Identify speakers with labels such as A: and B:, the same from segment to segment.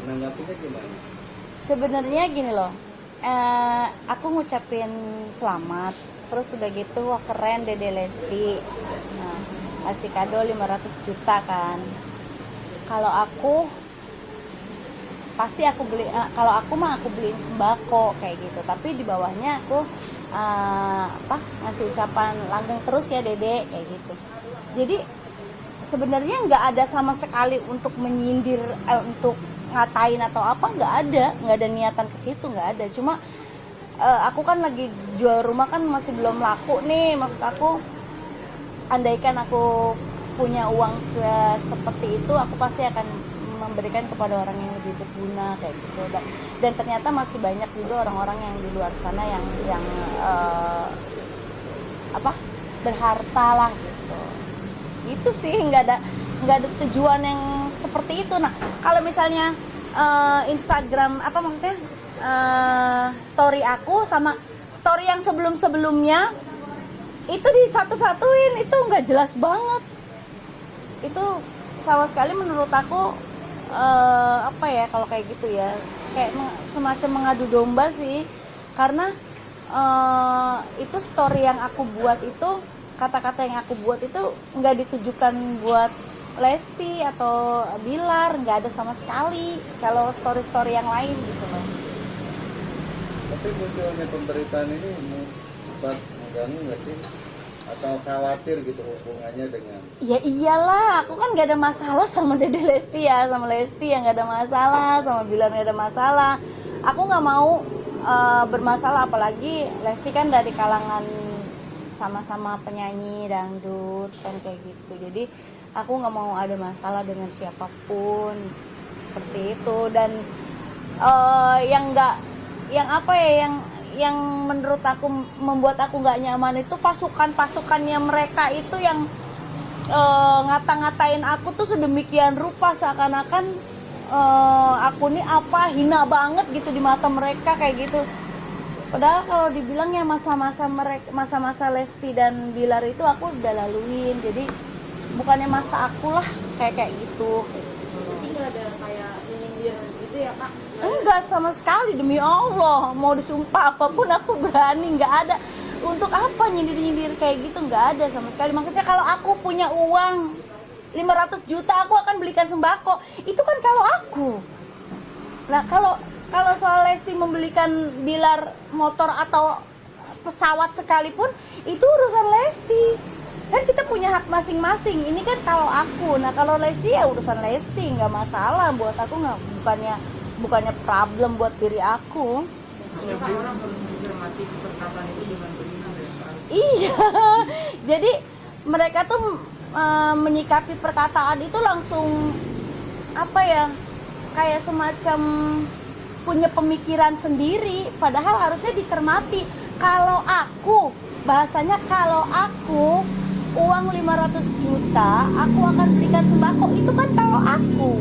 A: menanggapinya gimana?
B: Sebenarnya gini loh, aku ngucapin selamat, terus udah gitu wah keren Dede Lesti, nah, kasih kado 500 juta kan. Kalau aku pasti aku beli, kalau aku mah aku beliin sembako kayak gitu, tapi di bawahnya aku ngasih ucapan langgeng terus ya Dede kayak gitu. Jadi sebenarnya nggak ada sama sekali untuk menyindir, untuk ngatain atau apa, nggak ada niatan ke situ, nggak ada. Cuma aku kan lagi jual rumah kan masih belum laku nih, maksud aku andaikan aku punya uang seperti itu, aku pasti akan memberikan kepada orang yang lebih berguna kayak gitu. Dan ternyata masih banyak juga orang-orang yang di luar sana yang berharta lah gitu. Itu sih nggak ada tujuan yang seperti itu. Nah kalau misalnya Instagram maksudnya story aku sama story yang sebelumnya itu disatu-satuin, itu nggak jelas banget. Itu sama sekali menurut aku kalau kayak gitu ya, kayak semacam mengadu domba sih. Karena itu story yang aku buat itu, kata-kata yang aku buat itu nggak ditujukan buat Lesti atau Bilar, nggak ada sama sekali kalau story-story yang lain gitu loh.
A: Tapi munculnya pemberitaan ini sempat mengganggu nggak sih? Atau khawatir gitu hubungannya dengan?
B: Ya iyalah, aku kan gak ada masalah sama Dede Lesti ya, sama Lesti yang gak ada masalah, sama Bilar gak ada masalah. Aku gak mau bermasalah, apalagi Lesti kan dari kalangan sama-sama penyanyi dangdut kan kayak gitu. Jadi aku gak mau ada masalah dengan siapapun seperti itu. Dan yang menurut aku membuat aku nggak nyaman itu pasukannya mereka itu yang ngata-ngatain aku tuh sedemikian rupa, seakan-akan aku nih hina banget gitu di mata mereka kayak gitu. Padahal kalau dibilang ya masa-masa Lesti dan Bilar itu aku udah laluin, jadi bukannya masa aku lah kayak gitu.
C: Jadi nggak ada kayak menyindir gitu ya Kak?
B: Enggak sama sekali, demi Allah, mau disumpah apapun aku berani, nggak ada. Untuk apa nyindir-nyindir kayak gitu, nggak ada sama sekali. Maksudnya kalau aku punya uang 500 juta aku akan belikan sembako, itu kan kalau aku. Nah kalau soal Lesti membelikan Bilar motor atau pesawat sekalipun, itu urusan Lesti. Kan kita punya hak masing-masing. Ini kan kalau aku. Nah kalau Lesti ya urusan Lesti, nggak masalah buat aku, nggak, bukannya problem buat diri aku.
C: Orang mencermati perkataan itu dengan benar ya Kak?
B: Iya. Jadi mereka tuh menyikapi perkataan itu langsung kayak semacam punya pemikiran sendiri, padahal harusnya dicermati. Kalau aku, bahasanya kalau aku uang 500 juta aku akan belikan sembako, itu kan kalau aku.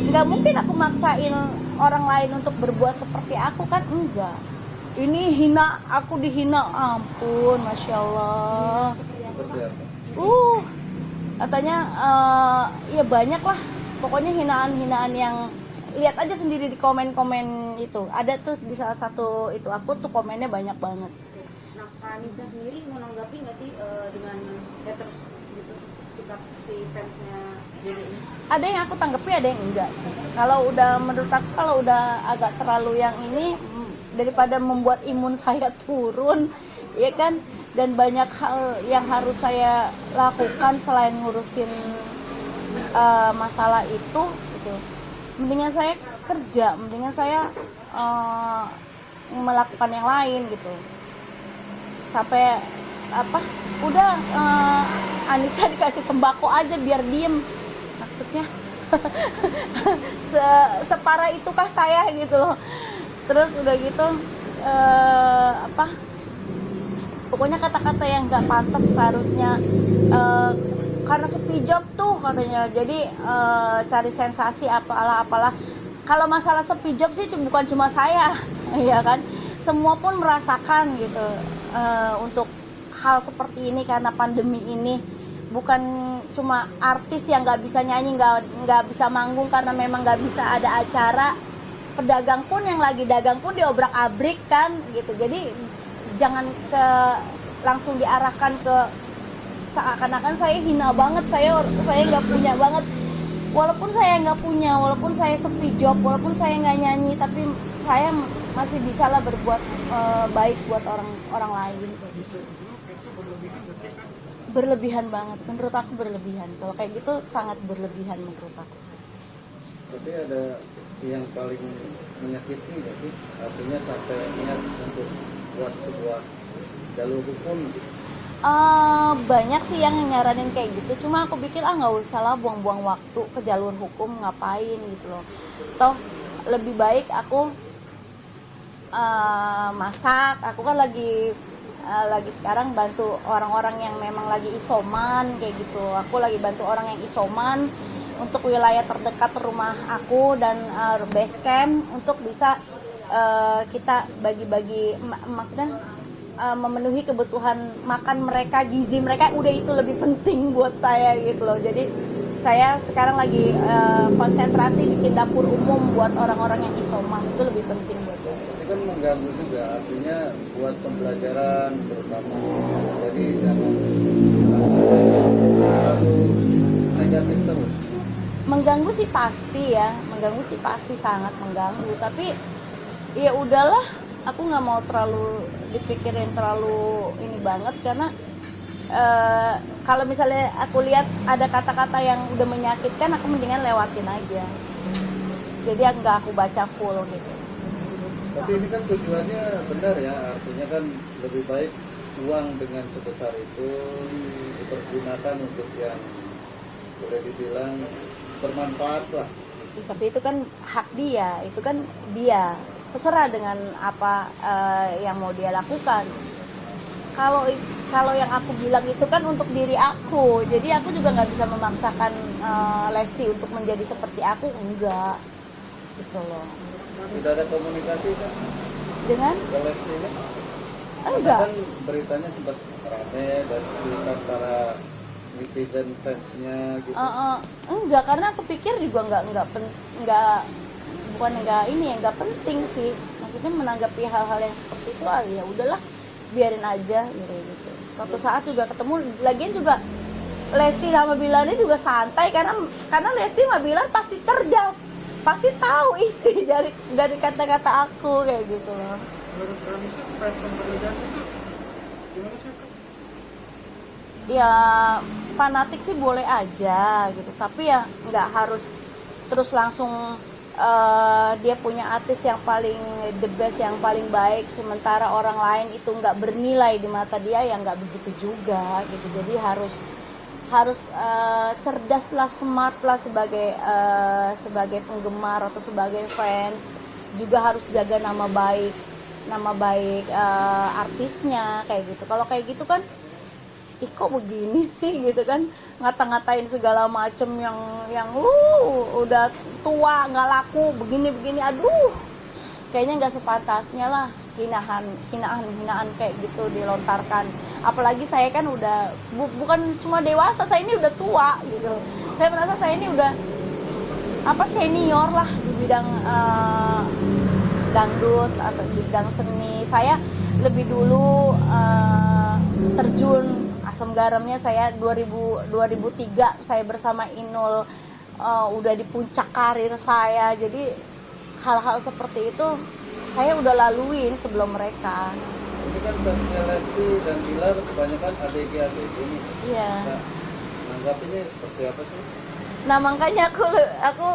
B: Nggak mungkin aku maksain orang lain untuk berbuat seperti aku kan, enggak. Ini hina, aku dihina, ampun, Masya Allah.
A: Seperti apa?
B: Katanya ya banyak lah, pokoknya hinaan-hinaan yang lihat aja sendiri di komen-komen itu. Ada tuh di salah satu itu aku tuh komennya banyak banget.
C: Nah Kak Anissa sendiri menanggapi nggak sih dengan haters gitu, sikap si fansnya Dede ini?
B: Ada yang aku tanggapi, ada yang enggak sih. Kalau udah menurut aku, kalau udah agak terlalu yang ini, daripada membuat imun saya turun, ya kan, dan banyak hal yang harus saya lakukan selain ngurusin masalah itu gitu. Mendingan saya kerja, mendingan saya melakukan yang lain gitu. Sampai udah Anissa dikasih sembako aja biar diem, maksudnya separah itukah saya gitu loh. Terus udah gitu pokoknya kata-kata yang nggak pantas seharusnya, karena sepi job tuh katanya, jadi cari sensasi apalah. Kalau masalah sepi job sih bukan cuma saya ya kan, semua pun merasakan gitu. Untuk hal seperti ini karena pandemi ini bukan cuma artis yang nggak bisa nyanyi, nggak bisa manggung karena memang nggak bisa ada acara. Pedagang pun yang lagi dagang pun diobrak-abrik kan gitu. Jadi jangan langsung diarahkan ke seakan-akan saya hina banget, saya nggak punya banget. Walaupun saya nggak punya, walaupun saya sepi job, walaupun saya nggak nyanyi, tapi saya masih bisa lah berbuat baik buat orang lain kayak gitu. Berlebihan banget, menurut aku berlebihan. Kalau kayak gitu sangat berlebihan menurut aku sih.
A: Tapi ada yang paling menyakiti nggak sih? Artinya sampai niat untuk buat sebuah jalur hukum gitu.
B: Banyak sih yang nyaranin kayak gitu, cuma aku pikir nggak usah lah buang-buang waktu ke jalur hukum, ngapain gitu loh. Toh lebih baik aku masak. Aku kan lagi sekarang bantu orang-orang yang memang lagi isoman kayak gitu. Aku lagi bantu orang yang isoman untuk wilayah terdekat rumah aku dan base camp untuk bisa kita bagi-bagi, maksudnya memenuhi kebutuhan makan mereka, gizi mereka, udah itu lebih penting buat saya gitu loh. Jadi saya sekarang lagi konsentrasi bikin dapur umum buat orang-orang yang isoman, itu lebih penting buat saya.
A: Ini kan mengganggu juga, artinya buat pembelajaran terutama. Jadi jangan terlalu negatif terus.
B: Mengganggu sih pasti ya, sangat mengganggu. Tapi ya udahlah, aku nggak mau terlalu dipikirin terlalu ini banget, karena kalau misalnya aku lihat ada kata-kata yang udah menyakitkan, aku mendingan lewatin aja. Jadi nggak aku baca full gitu.
A: Tapi ini kan tujuannya benar ya, artinya kan lebih baik uang dengan sebesar itu dipergunakan untuk yang boleh dibilang bermanfaat lah.
B: Tapi itu kan hak dia, itu kan dia terserah dengan apa yang mau dia lakukan. Kalau yang aku bilang itu kan untuk diri aku, jadi aku juga nggak bisa memaksakan Lesti untuk menjadi seperti aku, enggak gitu loh.
A: Sudah ada komunikasi kan
B: Dengan
A: ke Lesti ini?
B: enggak.
A: Kan beritanya sempat rame dan cerita para netizen fansnya gitu.
B: Enggak, karena aku pikir juga nggak penting sih. Maksudnya menanggapi hal-hal yang seperti itu, ya udahlah, biarin aja gitu. Suatu saat juga ketemu, lagian juga Lesti sama Bilar ini juga santai, karena Lesti sama Bilar pasti cerdas, pasti tahu isi dari kata-kata aku kayak gitu loh.
D: Menurut Ramisa, fans yang berlebihan itu gimana sih?
B: Ya fanatik sih boleh aja gitu, tapi ya nggak harus terus langsung dia punya artis yang paling the best, yang paling baik, sementara orang lain itu nggak bernilai di mata dia, ya nggak begitu juga gitu. Jadi harus cerdas lah, smart lah sebagai penggemar atau sebagai fans, juga harus jaga nama baik artisnya kayak gitu. Kalau kayak gitu kan, kok begini sih gitu kan, ngata-ngatain segala macem yang udah tua nggak laku begini, aduh, kayaknya nggak sepantasnya lah hinaan kayak gitu dilontarkan. Apalagi saya kan udah bukan cuma dewasa, saya ini udah tua gitu. Saya merasa saya ini udah senior lah di bidang dangdut atau di bidang seni. Saya lebih dulu terjun asam garamnya saya 2003 saya bersama Inul, udah di puncak karir saya. Jadi hal-hal seperti itu saya udah laluin sebelum mereka.
A: Ini kan fansnya Lesti dan Bilar kebanyakan ABG nih.
B: Iya.
A: Nah, menanggapinya seperti apa sih?
B: Nah makanya aku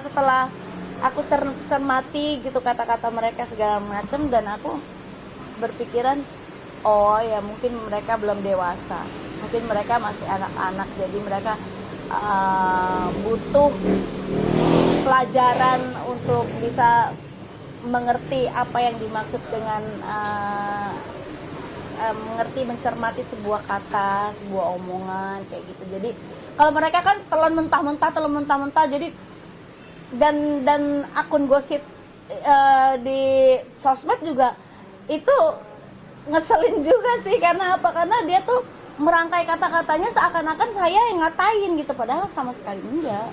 B: setelah aku cermati gitu kata-kata mereka segala macam, dan aku berpikiran, oh ya mungkin mereka belum dewasa, mungkin mereka masih anak-anak, jadi mereka butuh pelajaran untuk bisa mengerti apa yang dimaksud dengan mencermati sebuah kata, sebuah omongan kayak gitu. Jadi kalau mereka kan telan mentah-mentah, jadi dan akun gosip di sosmed juga itu ngeselin juga sih. Karena apa? Karena dia tuh merangkai kata-katanya seakan-akan saya yang ngatain gitu, padahal sama sekali enggak.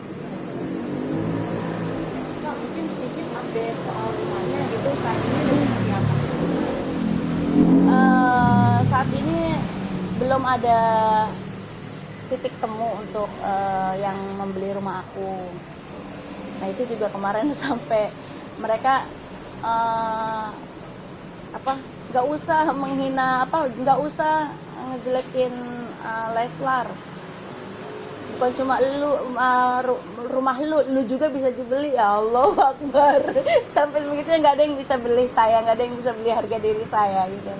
C: Kak, mungkin sedikit update soal rumahnya gitu, saat ini udah seperti apa?
B: Saat ini belum ada titik temu untuk yang membeli rumah aku. Nah itu juga kemarin sampai mereka nggak usah menghina, nggak usah ngejelekin Leslar. Bukan cuma rumah lu juga bisa dibeli. Ya Allah Akbar. Sampai sebegitunya nggak ada yang bisa beli saya, nggak ada yang bisa beli harga diri saya gitu.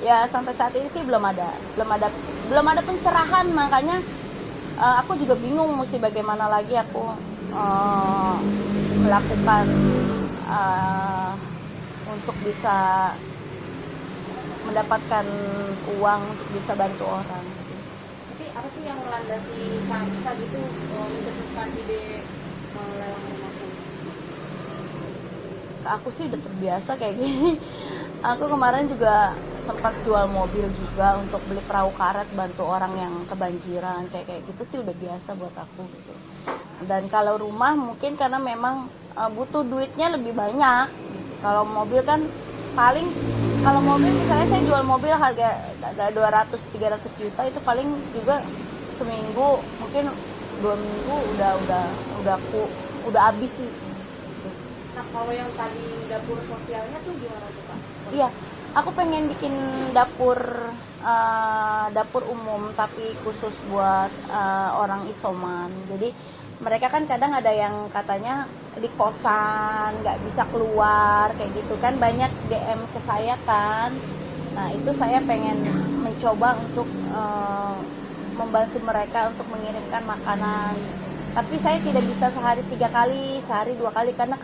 B: Ya sampai saat ini sih belum ada pencerahan, makanya aku juga bingung mesti bagaimana lagi aku melakukan untuk bisa mendapatkan uang untuk bisa bantu orang sih.
C: Tapi apa sih yang melandasi Kak Anissa gitu mencetuskan ide melelang rumahku?
B: Aku sih udah terbiasa kayak gini. Aku kemarin juga sempat jual mobil juga untuk beli perahu karet, bantu orang yang kebanjiran kayak gitu sih udah biasa buat aku gitu. Dan kalau rumah mungkin karena memang butuh duitnya lebih banyak gitu. Kalau mobil kan paling, kalau mobil misalnya saya jual mobil harga 200-300 juta itu paling juga seminggu, mungkin 2 minggu udah habis sih.
C: Nah kalau yang tadi dapur sosialnya tuh gimana tuh Kak?
B: Iya, aku pengen bikin dapur umum tapi khusus buat orang isoman. Jadi mereka kan kadang ada yang katanya di kosan nggak bisa keluar kayak gitu kan, banyak DM ke saya kan. Nah itu saya pengen mencoba untuk membantu mereka untuk mengirimkan makanan. Tapi saya tidak bisa sehari 3 kali, sehari 2 kali karena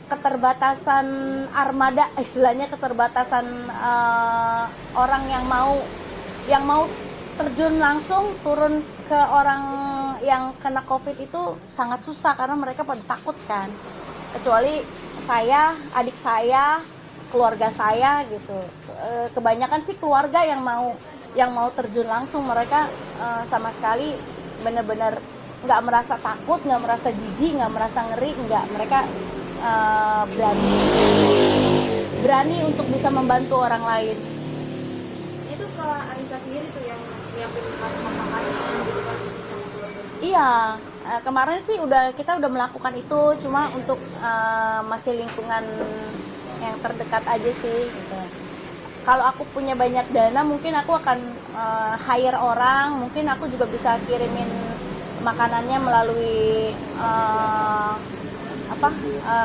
B: keterbatasan armada, istilahnya keterbatasan orang yang mau terjun langsung turun ke orang yang kena COVID itu sangat susah karena mereka pada takut kan. Kecuali saya, adik saya, keluarga saya gitu. Kebanyakan sih keluarga yang mau terjun langsung, mereka sama sekali benar-benar nggak merasa takut, nggak merasa jijik, nggak merasa ngeri, nggak, mereka berani untuk bisa membantu orang lain.
C: Itu Kak Anissa sendiri tuh yang nyiapin masakan gitu kan sama keluarga?
B: Iya, kemarin sih kita udah melakukan itu, cuma untuk masih lingkungan yang terdekat aja sih gitu. Kalau aku punya banyak dana mungkin aku akan hire orang, mungkin aku juga bisa kirimin makanannya melalui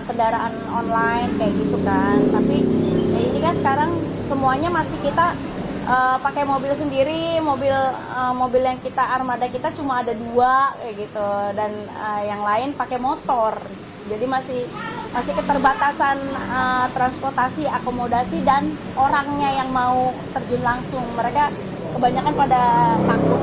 B: kendaraan online kayak gitu kan. Tapi ya ini kan sekarang semuanya masih kita pakai mobil sendiri, mobil yang kita armada kita cuma ada 2 kayak gitu, dan yang lain pakai motor. Jadi masih keterbatasan transportasi, akomodasi, dan orangnya yang mau terjun langsung. Mereka kebanyakan pada takut.